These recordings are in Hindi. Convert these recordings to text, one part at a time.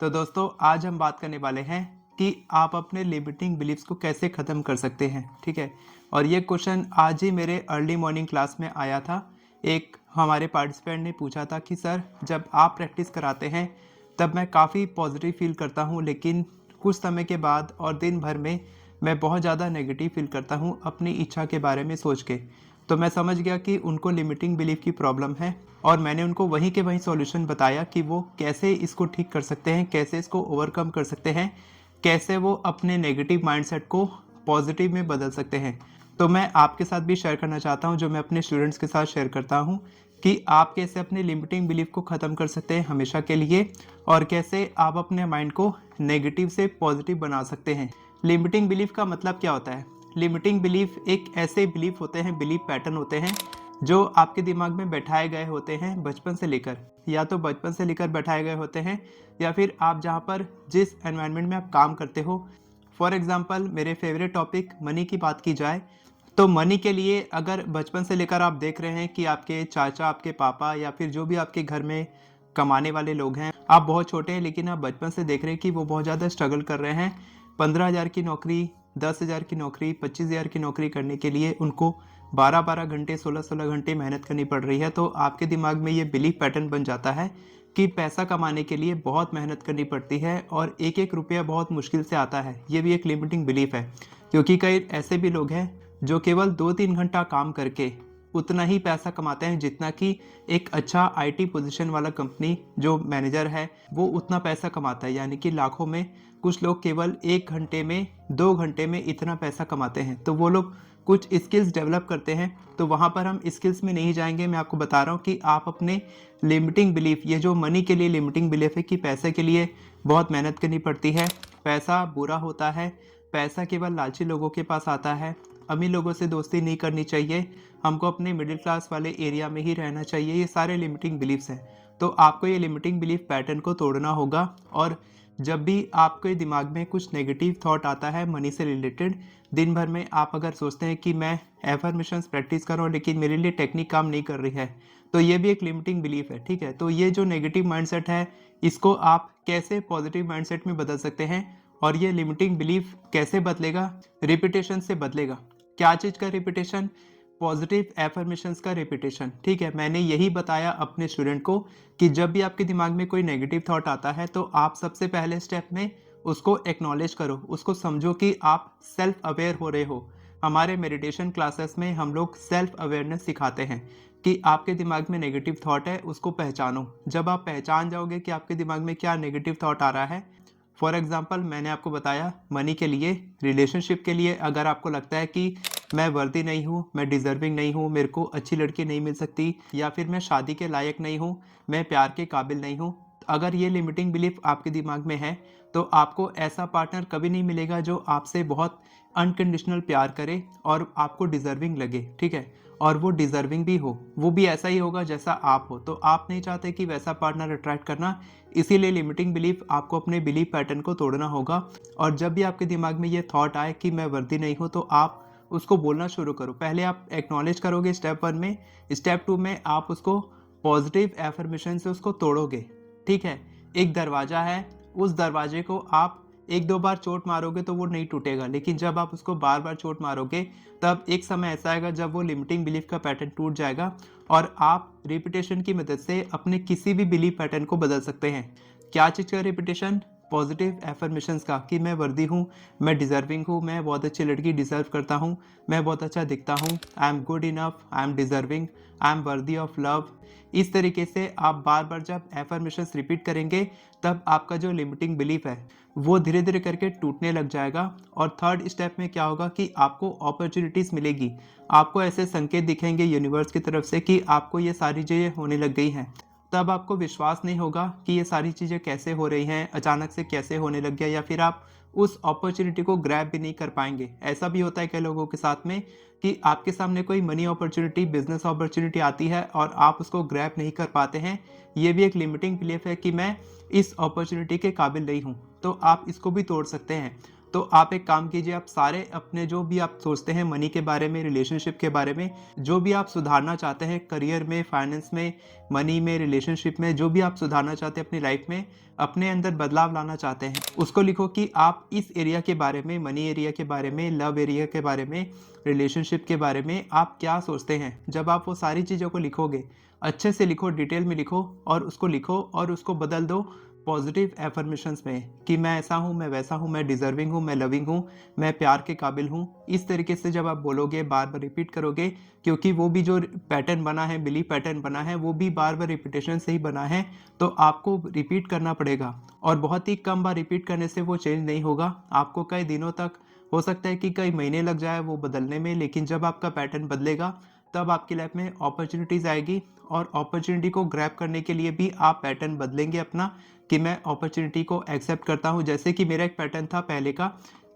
तो दोस्तों आज हम बात करने वाले हैं कि आप अपने लिमिटिंग बिलीफ्स को कैसे ख़त्म कर सकते हैं। ठीक है। और ये क्वेश्चन आज ही मेरे अर्ली मॉर्निंग क्लास में आया था। एक हमारे पार्टिसिपेंट ने पूछा था कि सर जब आप प्रैक्टिस कराते हैं तब मैं काफ़ी पॉजिटिव फील करता हूँ, लेकिन कुछ समय के बाद और दिन भर में मैं बहुत ज़्यादा नेगेटिव फील करता हूँ अपनी इच्छा के बारे में सोच के। तो मैं समझ गया कि उनको लिमिटिंग बिलीफ की प्रॉब्लम है और मैंने उनको वहीं के वहीं सॉल्यूशन बताया कि वो कैसे इसको ठीक कर सकते हैं, कैसे इसको ओवरकम कर सकते हैं, कैसे वो अपने नेगेटिव माइंडसेट को पॉजिटिव में बदल सकते हैं। तो मैं आपके साथ भी शेयर करना चाहता हूं, जो मैं अपने स्टूडेंट्स के साथ शेयर करता हूं, कि आप कैसे अपने लिमिटिंग बिलीफ को ख़त्म कर सकते हैं हमेशा के लिए और कैसे आप अपने माइंड को नेगेटिव से पॉजिटिव बना सकते हैं। लिमिटिंग बिलीफ का मतलब क्या होता है? लिमिटिंग बिलीफ एक ऐसे बिलीफ होते हैं, बिलीफ पैटर्न होते हैं जो आपके दिमाग में बैठाए गए होते हैं बचपन से लेकर, या तो बचपन से लेकर बैठाए गए होते हैं या फिर आप जहाँ पर जिस एनवायरनमेंट में आप काम करते हो। फॉर एग्जांपल मेरे फेवरेट टॉपिक मनी की बात की जाए तो मनी के लिए अगर बचपन से लेकर आप देख रहे हैं कि आपके चाचा, आपके पापा या फिर जो भी आपके घर में कमाने वाले लोग हैं, आप बहुत छोटे हैं लेकिन आप बचपन से देख रहे हैं कि वो बहुत ज़्यादा स्ट्रगल कर रहे हैं। 15,000 की नौकरी, 10,000 की नौकरी, 25,000 की नौकरी करने के लिए उनको 12-12 घंटे, 16-16 घंटे मेहनत करनी पड़ रही है। तो आपके दिमाग में ये बिलीफ पैटर्न बन जाता है कि पैसा कमाने के लिए बहुत मेहनत करनी पड़ती है और एक एक रुपया बहुत मुश्किल से आता है। ये भी एक लिमिटिंग बिलीफ है, क्योंकि कई ऐसे भी लोग हैं जो केवल 2-3 घंटा काम करके उतना ही पैसा कमाते हैं जितना कि एक अच्छा आईटी पोजीशन वाला कंपनी जो मैनेजर है वो उतना पैसा कमाता है, यानी कि लाखों में। कुछ लोग केवल 1 घंटे में, 2 घंटे में इतना पैसा कमाते हैं। तो वो लोग कुछ स्किल्स डेवलप करते हैं। तो वहाँ पर हम स्किल्स में नहीं जाएंगे, मैं आपको बता रहा हूँ कि आप अपने लिमिटिंग बिलीफ, ये जो मनी के लिए लिमिटिंग बिलीफ है कि पैसे के लिए बहुत मेहनत करनी पड़ती है, पैसा बुरा होता है, पैसा केवल लालची लोगों के पास आता है, अमीर लोगों से दोस्ती नहीं करनी चाहिए, हमको अपने मिडिल क्लास वाले एरिया में ही रहना चाहिए, ये सारे लिमिटिंग बिलीफ्स हैं। तो आपको ये लिमिटिंग बिलीफ पैटर्न को तोड़ना होगा। और जब भी आपके दिमाग में कुछ नेगेटिव थॉट आता है मनी से रिलेटेड, दिन भर में आप अगर सोचते हैं कि मैं एफर्मेशंस प्रैक्टिस कर रहा हूँ लेकिन मेरे लिए टेक्निक काम नहीं कर रही है, तो ये भी एक लिमिटिंग बिलीफ है। ठीक है। तो ये जो नेगेटिव माइंडसेट है इसको आप कैसे पॉजिटिव माइंडसेट में बदल सकते हैं और ये लिमिटिंग बिलीफ कैसे बदलेगा? रिपीटेशन से बदलेगा। क्या चीज़ का रिपीटेशन? पॉजिटिव एफर्मेशंस का रिपीटेशन। ठीक है। मैंने यही बताया अपने स्टूडेंट को कि जब भी आपके दिमाग में कोई नेगेटिव थॉट आता है तो आप सबसे पहले स्टेप में उसको एक्नॉलेज करो, उसको समझो कि आप सेल्फ अवेयर हो रहे हो। हमारे मेडिटेशन क्लासेस में हम लोग सेल्फ अवेयरनेस सिखाते हैं कि आपके दिमाग में नेगेटिव थॉट है, उसको पहचानो। जब आप पहचान जाओगे कि आपके दिमाग में क्या नेगेटिव थॉट आ रहा है, फॉर एग्जाम्पल मैंने आपको बताया मनी के लिए, रिलेशनशिप के लिए, अगर आपको लगता है कि मैं वर्दी नहीं हूँ, मैं डिजर्विंग नहीं हूँ, मेरे को अच्छी लड़की नहीं मिल सकती, या फिर मैं शादी के लायक नहीं हूँ, मैं प्यार के काबिल नहीं हूँ, अगर ये लिमिटिंग बिलीफ आपके दिमाग में है तो आपको ऐसा पार्टनर कभी नहीं मिलेगा जो आपसे बहुत अनकंडीशनल प्यार करे और आपको डिजर्विंग लगे। ठीक है। और वो डिजर्विंग भी हो, वो भी ऐसा ही होगा जैसा आप हो। तो आप नहीं चाहते कि वैसा पार्टनर अट्रैक्ट करना, इसीलिए लिमिटिंग बिलीफ आपको अपने बिलीफ पैटर्न को तोड़ना होगा। और जब भी आपके दिमाग में ये थॉट आए कि मैं वर्दी नहीं हूँ तो आप उसको बोलना शुरू करो। पहले आप एक्नॉलेज करोगे स्टेप 1 में, स्टेप 2 में आप उसको पॉजिटिव एफर्मेशन से उसको तोड़ोगे। ठीक है। एक दरवाज़ा है, उस दरवाजे को आप 1-2 बार चोट मारोगे तो वो नहीं टूटेगा, लेकिन जब आप उसको बार बार चोट मारोगे तब एक समय ऐसा आएगा जब वो लिमिटिंग बिलीफ का पैटर्न टूट जाएगा और आप रिपीटेशन की मदद से अपने किसी भी बिलीफ पैटर्न को बदल सकते हैं। क्या चीज़ का रिपीटेशन? पॉजिटिव एफर्मेशंस का, कि मैं वर्दी हूँ, मैं डिजर्विंग हूँ, मैं बहुत अच्छी लड़की डिजर्व करता हूँ, मैं बहुत अच्छा दिखता हूँ, I am good enough, I am deserving, I am worthy of love. इस तरीके से आप बार बार जब एफर्मेशंस रिपीट करेंगे तब आपका जो लिमिटिंग बिलीफ है वो धीरे धीरे करके टूटने लग जाएगा। और थर्ड स्टेप में क्या होगा कि आपको अपॉर्चुनिटीज़ मिलेगी, आपको ऐसे संकेत दिखेंगे यूनिवर्स की तरफ से कि आपको ये सारी चीज़ें होने लग गई हैं। तब आपको विश्वास नहीं होगा कि ये सारी चीज़ें कैसे हो रही हैं, अचानक से कैसे होने लग गया, या फिर आप उस अपॉर्चुनिटी को ग्रैब भी नहीं कर पाएंगे। ऐसा भी होता है कई लोगों के साथ में कि आपके सामने कोई मनी अपॉर्चुनिटी, बिजनेस अपॉर्चुनिटी आती है और आप उसको ग्रैब नहीं कर पाते हैं। ये भी एक लिमिटिंग बिलीफ है कि मैं इस अपॉर्चुनिटी के काबिल नहीं हूँ। तो आप इसको भी तोड़ सकते हैं। तो आप एक काम कीजिए, आप सारे अपने जो भी आप सोचते हैं मनी के बारे में, रिलेशनशिप के बारे में, जो भी आप सुधारना चाहते हैं करियर में, फाइनेंस में, मनी में, रिलेशनशिप में, जो भी आप सुधारना चाहते हैं अपनी लाइफ में, अपने अंदर बदलाव लाना चाहते हैं, उसको लिखो कि आप इस एरिया के बारे में, मनी एरिया के बारे में, लव एरिया के बारे में, रिलेशनशिप के बारे में आप क्या सोचते हैं। जब आप वो सारी चीज़ों को लिखोगे, अच्छे से लिखो, डिटेल में लिखो और उसको लिखो और उसको बदल दो पॉजिटिव एफर्मेशंस में कि मैं ऐसा हूँ, मैं वैसा हूँ, मैं डिजर्विंग हूँ, मैं लविंग हूँ, मैं प्यार के काबिल हूँ। इस तरीके से जब आप बोलोगे, बार बार रिपीट करोगे, क्योंकि वो भी जो पैटर्न बना है, बिलीफ पैटर्न बना है, वो भी बार बार रिपीटेशन से ही बना है, तो आपको रिपीट करना पड़ेगा। और बहुत ही कम बार रिपीट करने से वो चेंज नहीं होगा, आपको कई दिनों तक, हो सकता है कि कई महीने लग जाए वो बदलने में, लेकिन जब आपका पैटर्न बदलेगा तब आपकी लाइफ में अपॉर्चुनिटीज़ आएगी। और अपॉर्चुनिटी को ग्रैब करने के लिए भी आप पैटर्न बदलेंगे अपना, कि मैं अपॉर्चुनिटी को एक्सेप्ट करता हूँ। जैसे कि मेरा एक पैटर्न था पहले का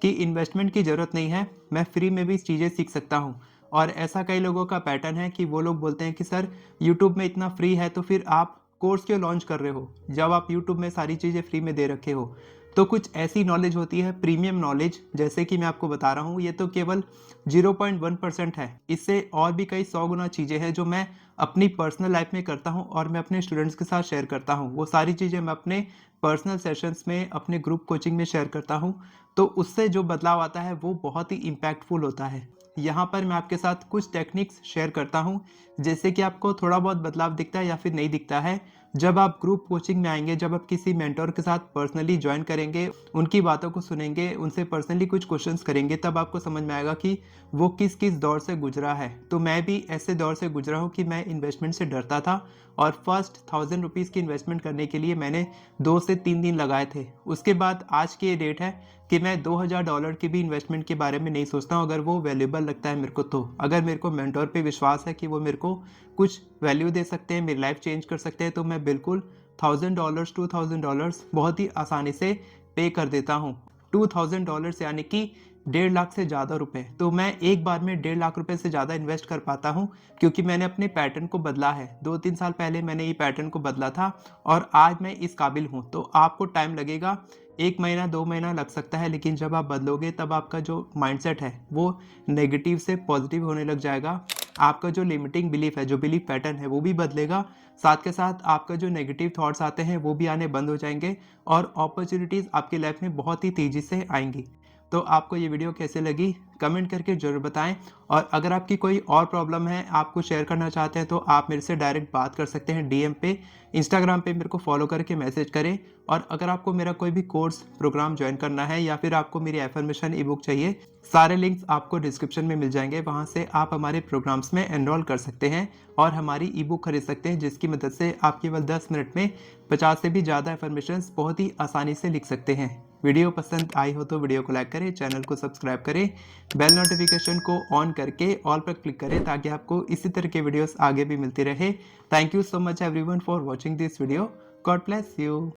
कि इन्वेस्टमेंट की ज़रूरत नहीं है, मैं फ्री में भी चीज़ें सीख सकता हूँ। और ऐसा कई लोगों का पैटर्न है कि वो लोग बोलते हैं कि सर यूट्यूब में इतना फ्री है तो फिर आप कोर्स क्यों लॉन्च कर रहे हो, जब आप यूट्यूब में सारी चीज़ें फ्री में दे रखे हो। तो कुछ ऐसी नॉलेज होती है, प्रीमियम नॉलेज, जैसे कि मैं आपको बता रहा हूँ, ये तो केवल 0.1% है। इससे और भी कई 100 गुना चीज़ें हैं जो मैं अपनी पर्सनल लाइफ में करता हूँ और मैं अपने स्टूडेंट्स के साथ शेयर करता हूँ। वो सारी चीज़ें मैं अपने पर्सनल सेशंस में, अपने ग्रुप कोचिंग में शेयर करता हूँ। तो उससे जो बदलाव आता है वो बहुत ही इम्पैक्टफुल होता है। यहाँ पर मैं आपके साथ कुछ टेक्निक्स शेयर करता हूँ, जैसे कि आपको थोड़ा बहुत बदलाव दिखता है या फिर नहीं दिखता है। जब आप ग्रुप कोचिंग में आएंगे, जब आप किसी मेंटोर के साथ पर्सनली ज्वाइन करेंगे, उनकी बातों को सुनेंगे, उनसे पर्सनली कुछ क्वेश्चंस करेंगे, तब आपको समझ में आएगा कि वो किस किस दौर से गुजरा है। तो मैं भी ऐसे दौर से गुजरा हूँ कि मैं इन्वेस्टमेंट से डरता था और फर्स्ट 1000 रुपीज़ की इन्वेस्टमेंट करने के लिए मैंने 2 से 3 दिन लगाए थे। उसके बाद आज की ये डेट है कि मैं $2000 की भी इन्वेस्टमेंट के बारे में नहीं सोचता हूँ, अगर वो वैल्यूएबल लगता है मेरे को तो। अगर मेरे को मेंटोर पे विश्वास है कि वो मेरे को कुछ वैल्यू दे सकते हैं, मेरी लाइफ चेंज कर सकते हैं, तो मैं बिल्कुल $1000 $2000 बहुत ही आसानी से पे कर देता हूँ। $2000 यानी कि 1.5 लाख से ज़्यादा रुपए। तो मैं एक बार में 1.5 लाख रुपए से ज़्यादा इन्वेस्ट कर पाता हूँ, क्योंकि मैंने अपने पैटर्न को बदला है। 2-3 साल पहले मैंने ये पैटर्न को बदला था और आज मैं इस काबिल हूँ। तो आपको टाइम लगेगा, 1 महीना 2 महीना लग सकता है, लेकिन जब आप बदलोगे तब आपका जो माइंडसेट है वो नेगेटिव से पॉजिटिव होने लग जाएगा। आपका जो लिमिटिंग बिलीफ है, जो बिलीफ पैटर्न है, वो भी बदलेगा। साथ के साथ आपका जो नेगेटिव थॉट्स आते हैं वो भी आने बंद हो जाएंगे और अपॉर्चुनिटीज़ आपकी लाइफ में बहुत ही तेज़ी से आएंगी। तो आपको ये वीडियो कैसे लगी कमेंट करके ज़रूर बताएं। और अगर आपकी कोई और प्रॉब्लम है, आप कुछ शेयर करना चाहते हैं, तो आप मेरे से डायरेक्ट बात कर सकते हैं डीएम पे, इंस्टाग्राम पे मेरे को फॉलो करके मैसेज करें। और अगर आपको मेरा कोई भी कोर्स प्रोग्राम ज्वाइन करना है या फिर आपको मेरी एफर्मेशन ई बुक चाहिए, सारे लिंक्स आपको डिस्क्रिप्शन में मिल जाएंगे, वहाँ से आप हमारे प्रोग्राम्स में एनरोल कर सकते हैं और हमारी ई बुक खरीद सकते हैं, जिसकी मदद से आप केवल 10 मिनट में 50 से भी ज़्यादा एफर्मेशंस बहुत ही आसानी से लिख सकते हैं। वीडियो पसंद आई हो तो वीडियो को लाइक करें, चैनल को सब्सक्राइब करें, बेल नोटिफिकेशन को ऑन करके ऑल पर क्लिक करें, ताकि आपको इसी तरह के वीडियोस आगे भी मिलती रहे। Thank you so much everyone for watching this video. God bless you.